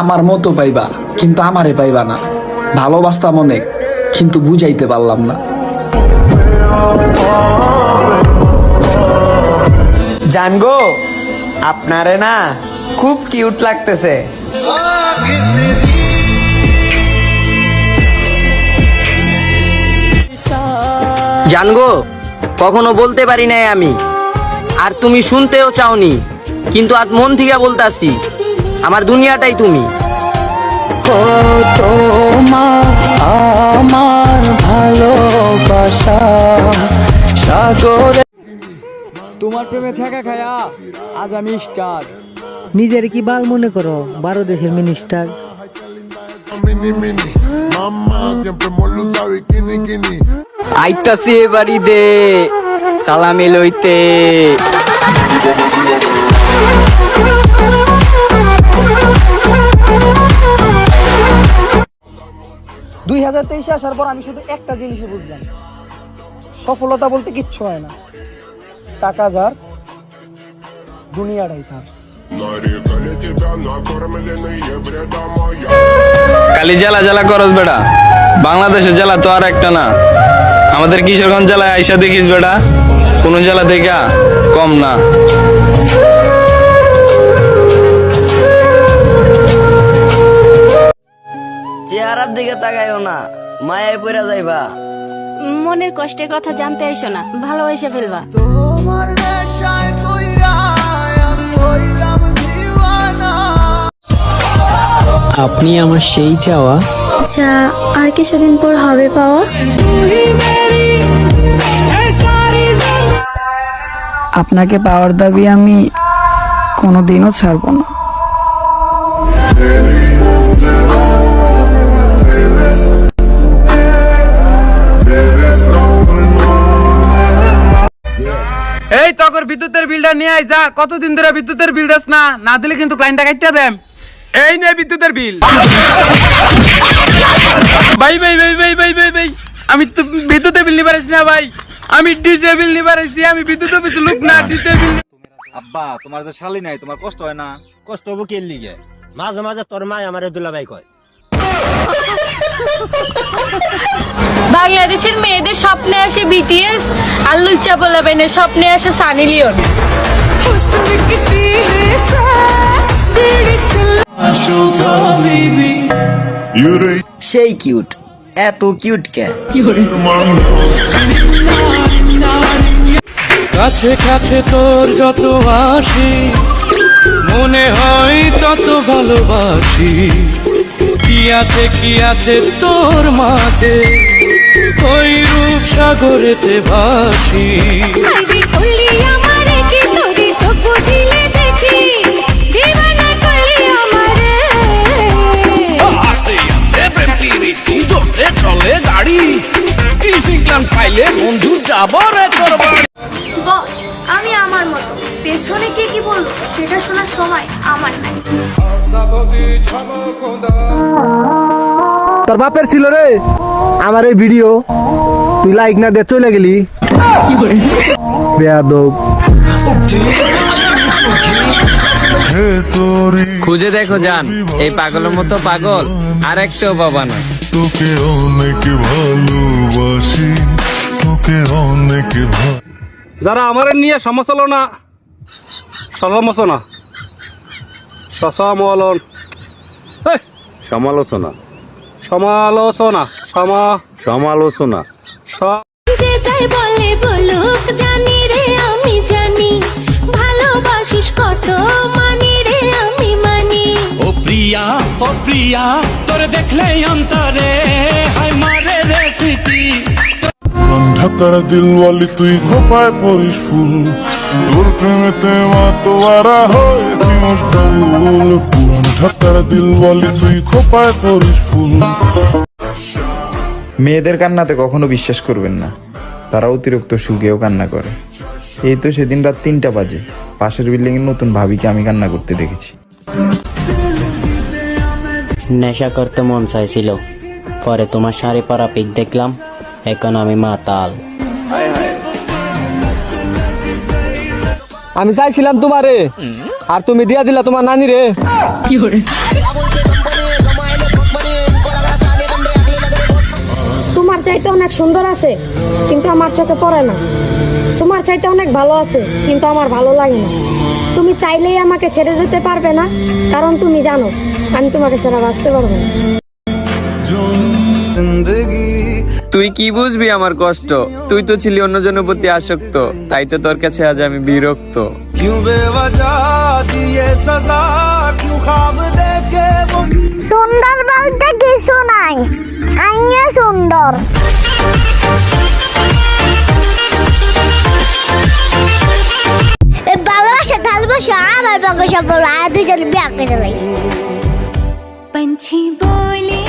আমার মতো পাইবা কিন্তু আমারে পাইবা না, ভালোবাসতাম অনেক কিন্তু বুঝাইতে পারলাম না। জানগো আপনারে না খুব কিউট লাগতেছে। জানগো কখনো বলতে পারি নাই আমি, আর তুমি শুনতেও চাওনি, কিন্তু আজ মন থেকে বলতাছি আমার দুনিয়াটাই তুমি। আমার ভালোবাসা সাগরে তোমার প্রেমে ছাকা খায়া আজ আমি স্টার। নিজের কি বাল মনে করো 12 দেশের মিনিস্টার? আইতাছি এ বাড়ি দে সালামি লইতে। 2023 আসার পর আমি শুধু একটা জিনিসই বুঝলাম, সফলতা বলতে কিচ্ছু হয় না, টাকা যার দুনিয়াটাই তার। খালি জেলা জেলা করস বেটা, বাংলাদেশের জেলা তো আর একটা না। আমাদের কিশোরগঞ্জ জেলায় আইসা দেখিস বেটা, কোন জেলা দেখা কম না। চেহারার দিকে তাকাইও না, মায়ায় পড়া যাইবা। মনের কষ্টের কথা জানতে আইসো না, ভালোবাসা ফেলবা। আপনি আমার সেই চাওয়া, আচ্ছা আর কিছুদিন পর হবে পাওয়া। আপনাকে পাওয়ার দাবি আমি কোনোদিনও ছাড়বো না। এই তকর বিদ্যুতের বিলটা নিয়ে আয় যা, কতদিন ধরে বিদ্যুতের বিল দাস না, না দিলে কিন্তু ক্লায়েন্টটা কাটতে দেন। এই নে বিদ্যুতের বিল। ভাই ভাই ভাই ভাই ভাই ভাই ভাই আমি তো বিদ্যুতের বিল নিবার আসছি না ভাই, আমি ডিজে বিল নিবার আসছি, আমি বিদ্যুৎ অফিসে লোক না, ডিজে বিল। আব্বা তোমার যে শালি নাই, তোমার কষ্ট হয় না? কষ্ট হবো কে লিগে? মাঝে মাঝে তোর মা আমার দুলাভাই কয়। বাংলাদেশের মেয়েদের স্বপ্নে আসে বিটিএস, আর লুচ্চা পোলাপাইনের স্বপ্নে আসে সানি লিওন। সেই কিউট, এত কিউট কে? কাছে কাছে তোর যত আসি, মনে হয় তত ভালোবাসি। কি আছে তোর মাঝে, ওই রূপ সাগরেতে ভাসি। চলে গাড়ি পাইলে বন্ধু যাবো রে তোর বাড়ি। বস আমি আমার মতো, পেছনে কে কি বললো সেটা শোনার সময় আমার নাই। তোর বাপের ছিল রে আমার এই ভিডিও, তুই লাইক না দিয়ে চলে গেলি বেয়াদব। খুঁজে দেখো জান, এই পাগলের মতো পাগল আর একটাও পাবা না। তোকে অনেক ভালোবাসি, তোকে অনেক যারা আমার নিয়ে সমালোচনা সমালোচনা সমালোচনা সমালোচনা সমালোচনা সমালোচনা যে যাই বলে বলুক, জানি রে আমি জানি, ভালোবাসিস কত মানি রে আমি মানি। ও প্রিয়া তোর দেখলে অন্তরে হাই মারে রে সিটি। ঢাকার দিলওয়ালি তুই খোপায় পরিস ফুল, তোর প্রেমেতে মাতোয়ারা হয়েছি মশগুল। পুরান ঢাকার দিলওয়ালি তুই খোপায় পরিস ফুল। মেয়েদের কান্নাতে কখনো বিশ্বাস করবেন না, তারা অতিরিক্ত সুখেও কান্না করে। এই তো সেদিন রাত 3টা বাজে পাশের বিল্ডিং এর নতুন ভাবিকে আমি কান্না করতে দেখেছি। নেশা করতে মন চাইছিল, পরে তোমার শাড়ি পরা পিক দেখলাম, এখন আমি মাতাল। আমি চাইছিলাম তোমারে, আর তুমি দিয়া দিলা তোমার নানি রে। চাইতে অনেক সুন্দর আছে কিন্তু আমার চোখে পড়ে না, তোমার চাইতে অনেক ভালো আছে কিন্তু আমার ভালো লাগে না। তুমি চাইলেই আমাকে ছেড়ে যেতে পারবে না, কারণ তুমি জানো আমি তোমাকে ছাড়া বাঁচতে পারবো না। তুই কি বুঝবি আমার কষ্ট? তুই তো ছিলি অন্যজনের প্রতি আসক্ত, তাই তো তোর কাছে আজ আমি বিরক্ত। সুন্দর বলতে কিছু নাই, আইনে সুন্দর। ভালোবাসা ভালোবাসা আমার বাবা সব দুজন বিয়ে করে। पंछी बोले